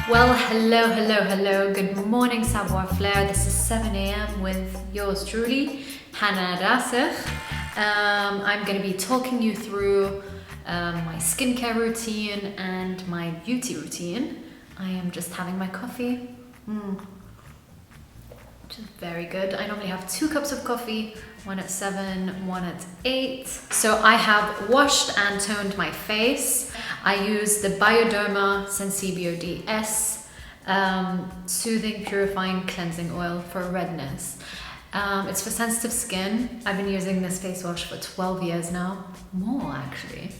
Well, hello. Good morning, Savoir Flair. This is 7 a.m. with yours truly, Hannah Rasekh. I'm going to be talking you through my skincare routine and my beauty routine. I am just having my coffee, which is very good. I normally have 2 cups of coffee, one at 7, one at 8. So I have washed and toned my face. I use the Bioderma Sensibio DS Soothing Purifying Cleansing Oil for redness. It's for sensitive skin. I've been using this face wash for 12 years now. More actually,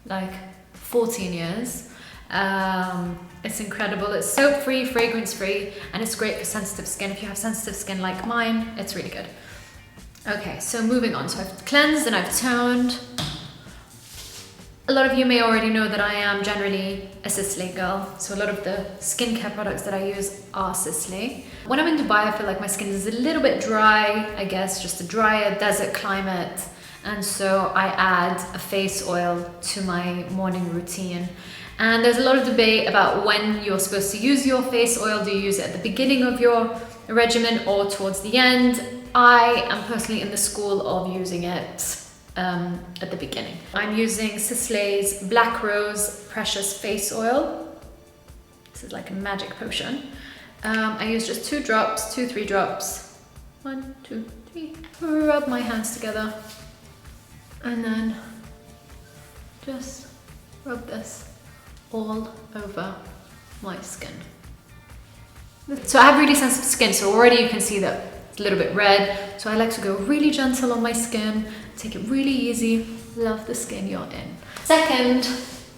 like 14 years. It's incredible. It's soap-free, fragrance-free, and it's great for sensitive skin. If you have sensitive skin like mine, it's really good. Okay, so moving on. So I've cleansed and I've toned. A lot of you may already know that I am generally a Sisley girl, so a lot of the skincare products that I use are Sisley. When I'm in Dubai, I feel like my skin is a little bit dry, I guess, just a drier desert climate, and so I add a face oil to my morning routine. And there's a lot of debate about when you're supposed to use your face oil. Do you use it at the beginning of your regimen or towards the end? I am personally in the school of using it at the beginning. I'm using Sisley's Black Rose Precious Face Oil. This is like a magic potion. I use just 3 drops. 1, 2, 3. Rub my hands together and then just rub this all over my skin. So I have really sensitive skin, so already you can see that it's a little bit red. So I like to go really gentle on my skin, take it really easy. Love the skin you're in. Second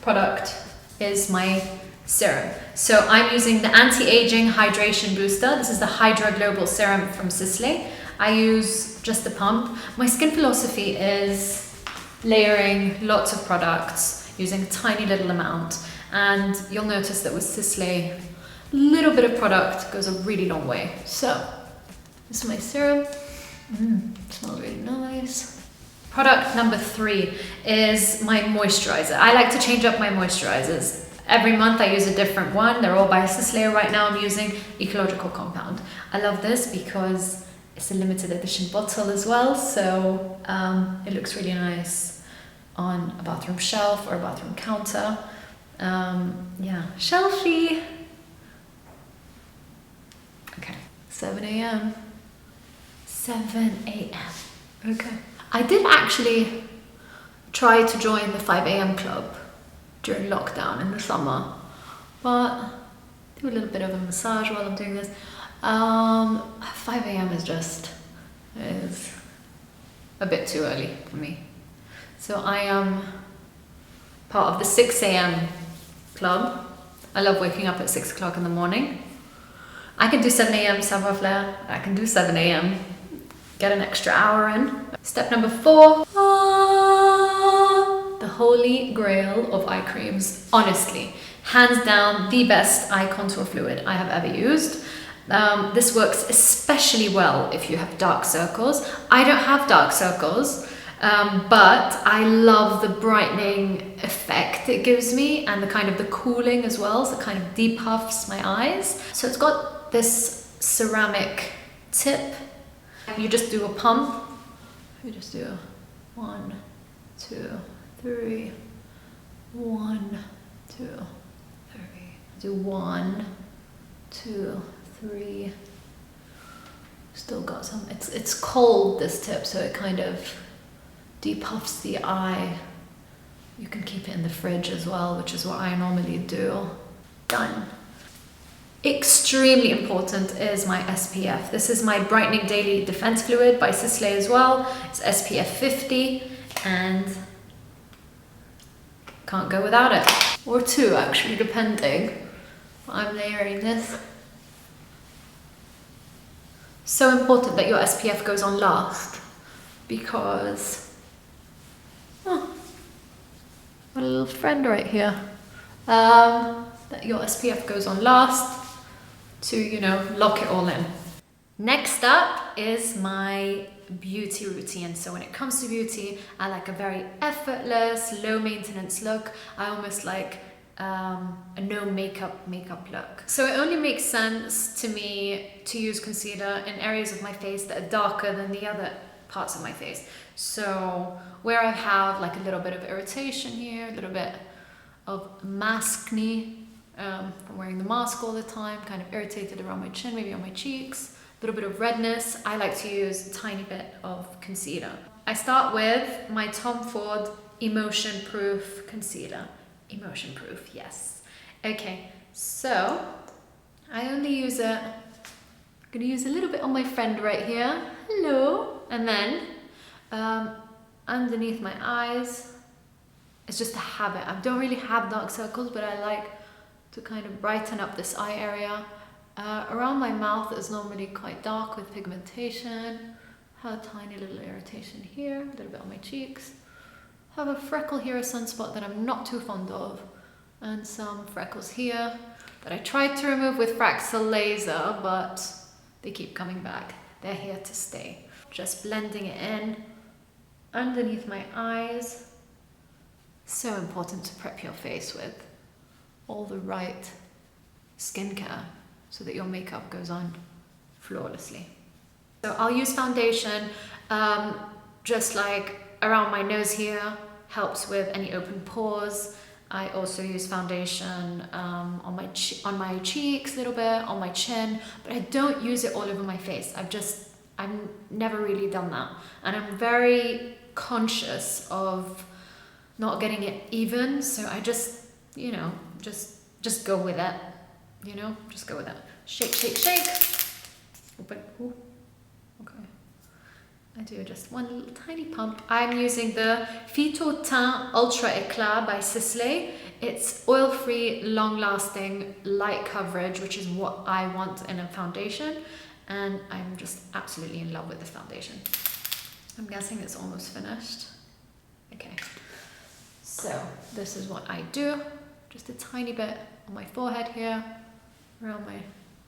product is my serum. So I'm using the anti-aging hydration booster. This is the Hydra Global Serum from Sisley. I use just the pump. My skin philosophy is layering lots of products using a tiny little amount. And you'll notice that with Sisley, a little bit of product goes a really long way. So this is my serum. Smells really nice. Product number 3 is my moisturizer. I like to change up my moisturizers. Every month I use a different one. They're all by Sisley. Right now I'm using Ecological Compound. I love this because it's a limited edition bottle as well. So it looks really nice on a bathroom shelf or a bathroom counter. Yeah, shelfie. Okay, 7 a.m. 7 a.m. Okay. I did actually try to join the 5 a.m. club during lockdown in the summer, but do a little bit of a massage while I'm doing this. 5 a.m. is a bit too early for me. So I am part of the 6 a.m. club. I love waking up at 6 o'clock in the morning. I can do 7 a.m. Savoir Flair. I can do 7 a.m. Get an extra hour in. Step number 4. The holy grail of eye creams. Honestly, hands down, the best eye contour fluid I have ever used. This works especially well if you have dark circles. I don't have dark circles, but I love the brightening effect it gives me and the cooling as well. So it kind of depuffs my eyes. So it's got this ceramic tip. You just do a pump. You just do 1, 2, 3. 1, 2, 3. Do 1, 2, 3. Still got some. It's cold, this tip, so it kind of depuffs the eye. You can keep it in the fridge as well, which is what I normally do. Done. Extremely important is my SPF. This is my Brightening Daily Defense Fluid by Sisley as well. It's SPF 50 and can't go without it. Or 2 actually, depending. I'm layering this. So important that your SPF goes on last because got a little friend right here. That your SPF goes on last to, lock it all in. Next up is my beauty routine. So when it comes to beauty, I like a very effortless, low maintenance look. I almost like a no makeup look. So it only makes sense to me to use concealer in areas of my face that are darker than the other parts of my face. So where I have like a little bit of irritation here, a little bit of maskne from wearing the mask all the time, kind of irritated around my chin, maybe on my cheeks, a little bit of redness, I like to use a tiny bit of concealer. I start with my Tom Ford Emotion Proof Concealer. Emotion Proof, yes. Okay, so I only use it, I'm gonna use a little bit on my friend right here. Hello. And then underneath my eyes, it's just a habit. I don't really have dark circles, but I like to kind of brighten up this eye area. Around my mouth is normally quite dark with pigmentation. Have a tiny little irritation here, a little bit on my cheeks. Have a freckle here, a sunspot that I'm not too fond of, and some freckles here that I tried to remove with Fraxel laser, but they keep coming back. They're here to stay. Just blending it in underneath my eyes. So important to prep your face with all the right skincare so that your makeup goes on flawlessly. So I'll use foundation just like around my nose here, helps with any open pores. I also use foundation on my cheeks a little bit, on my chin, but I don't use it all over my face. I've never really done that. And I'm very conscious of not getting it even, so I just, you know, just go with it, you know, just go with it. Shake, shake, shake. Open, ooh, okay. I do just one little tiny pump. I'm using the Phyto Teint Ultra Eclat by Sisley. It's oil-free, long-lasting, light coverage, which is what I want in a foundation. And I'm just absolutely in love with this foundation. I'm guessing it's almost finished. Okay, so this is what I do. Just a tiny bit on my forehead here, around my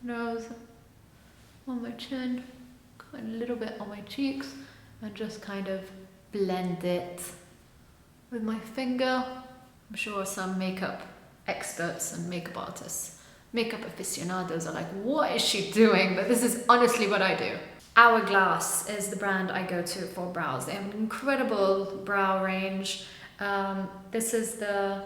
nose, on my chin, a little bit on my cheeks, and just kind of blend it with my finger. I'm sure some makeup experts and makeup artists, makeup aficionados are like, what is she doing? But this is honestly what I do. Hourglass is the brand I go to for brows. They have an incredible brow range. This is the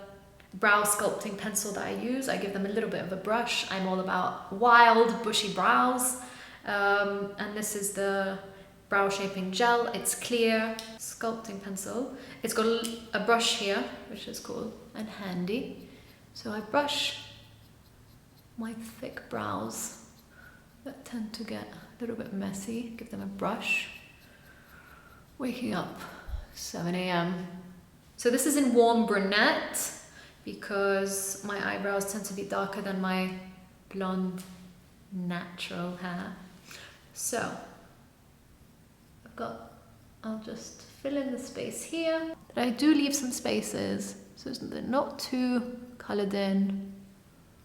brow sculpting pencil that I use. I give them a little bit of a brush. I'm all about wild, bushy brows. And this is the brow shaping gel. It's clear, sculpting pencil. It's got a brush here, which is cool and handy. So I brush my thick brows that tend to get a little bit messy. Give them a brush. Waking up, 7 a.m. So this is in warm brunette because my eyebrows tend to be darker than my blonde natural hair. So I'll just fill in the space here. But I do leave some spaces so they're not too colored in.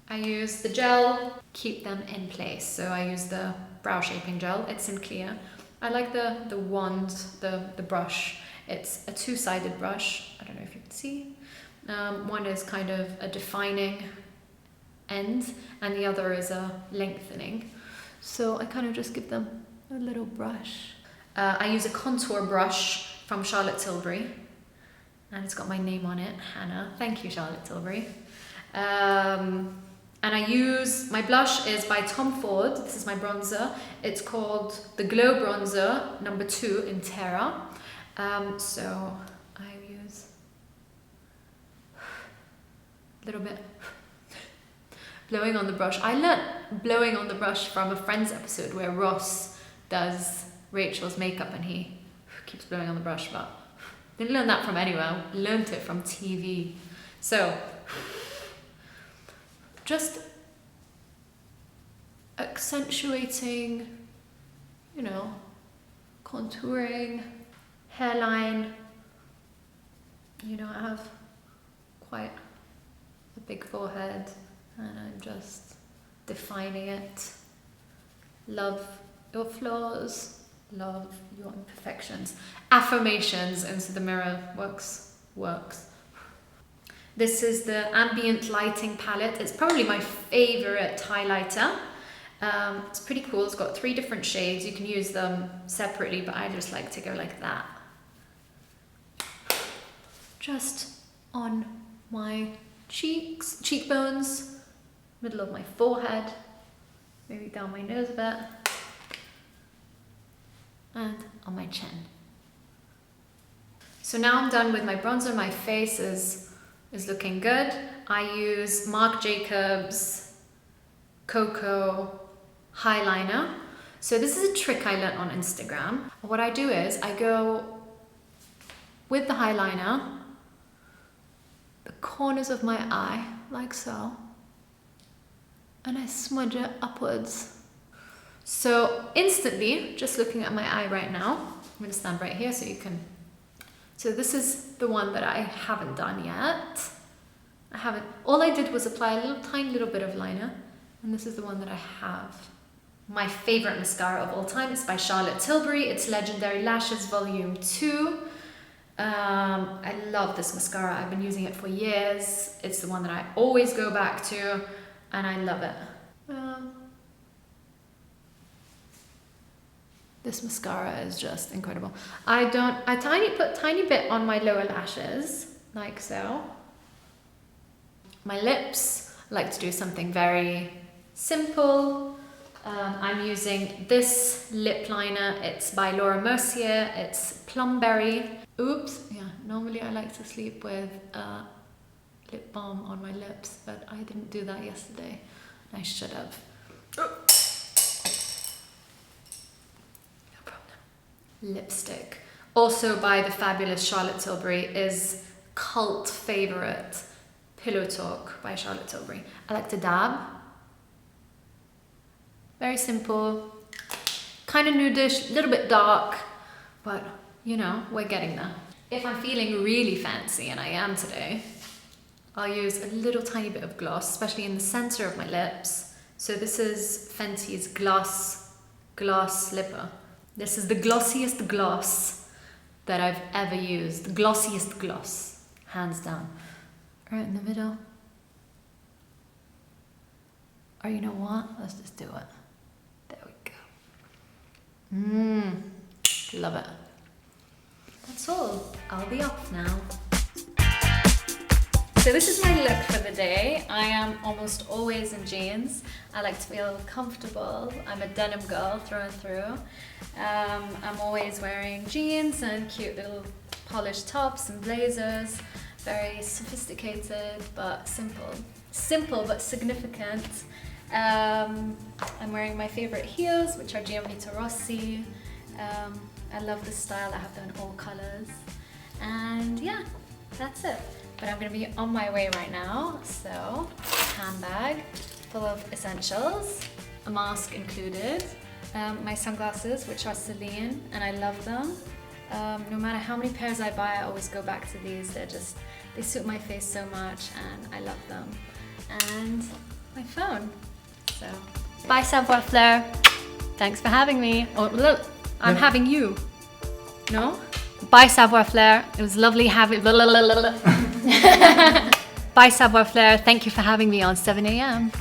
I use the gel, keep them in place. So I use the brow shaping gel, it's in clear. I like the wand, the brush. It's a two-sided brush. I don't know if you can see. One is kind of a defining end and the other is a lengthening. So I kind of just give them a little brush. I use a contour brush from Charlotte Tilbury and it's got my name on it, Hannah. Thank you, Charlotte Tilbury. And I use, my blush is by Tom Ford. This is my bronzer. It's called the Glow Bronzer number 2 in Terra. So I use a little bit blowing on the brush. I learnt blowing on the brush from a Friends episode where Ross does Rachel's makeup and he keeps blowing on the brush, but didn't learn that from anywhere. Learned it from TV. So just accentuating, you know, contouring, hairline. You know, I have quite a big forehead and I'm just defining it. Love your flaws, love your imperfections. Affirmations into the mirror works. This is the Ambient Lighting palette. It's probably my favorite highlighter. It's pretty cool. It's got 3 different shades. You can use them separately, but I just like to go like that. Just on my cheeks, cheekbones, middle of my forehead, maybe down my nose a bit, and on my chin. So now I'm done with my bronzer. My face is looking good. I use Marc Jacobs Cocoa Highliner. So this is a trick I learned on Instagram. What I do is I go with the highliner, the corners of my eye, like so, and I smudge it upwards. So instantly, just looking at my eye right now, I'm gonna stand right here so you can. So this is the one that I haven't done yet. All I did was apply a tiny little bit of liner, and this is the one that I have. My favorite mascara of all time is by Charlotte Tilbury. It's Legendary Lashes Volume 2. I love this mascara. I've been using it for years. It's the one that I always go back to, and I love it. This mascara is just incredible. I put tiny bit on my lower lashes, like so. My lips, I like to do something very simple. I'm using this lip liner. It's by Laura Mercier. It's Plumberry. Oops, yeah, normally I like to sleep with lip balm on my lips, but I didn't do that yesterday. I should have. No problem. Lipstick. Also by the fabulous Charlotte Tilbury is cult favorite Pillow Talk by Charlotte Tilbury. I like to dab. Very simple, kind of nudish, a little bit dark, but you know, we're getting there. If I'm feeling really fancy, and I am today, I'll use a little tiny bit of gloss, especially in the center of my lips. So this is Fenty's Gloss Lipper. This is the glossiest gloss that I've ever used. The glossiest gloss, hands down. Right in the middle. Or you know what? Let's just do it. There we go. Love it. That's all. I'll be off now. So this is my look for the day. I am almost always in jeans. I like to feel comfortable. I'm a denim girl through and through. I'm always wearing jeans and cute little polished tops and blazers. Very sophisticated but simple. Simple but significant. I'm wearing my favorite heels, which are Gianvito Rossi. I love this style. I have them in all colors. And yeah, that's it. But I'm gonna be on my way right now. So, handbag full of essentials, a mask included, my sunglasses, which are Celine, and I love them. No matter how many pairs I buy, I always go back to these. They suit my face so much, and I love them. And my phone. So, bye Savoir Flair. Thanks for having me. I'm having you. No? Bye Savoir Flair. It was lovely having. Bye Savoir Flair. Thank you for having me on 7 a.m.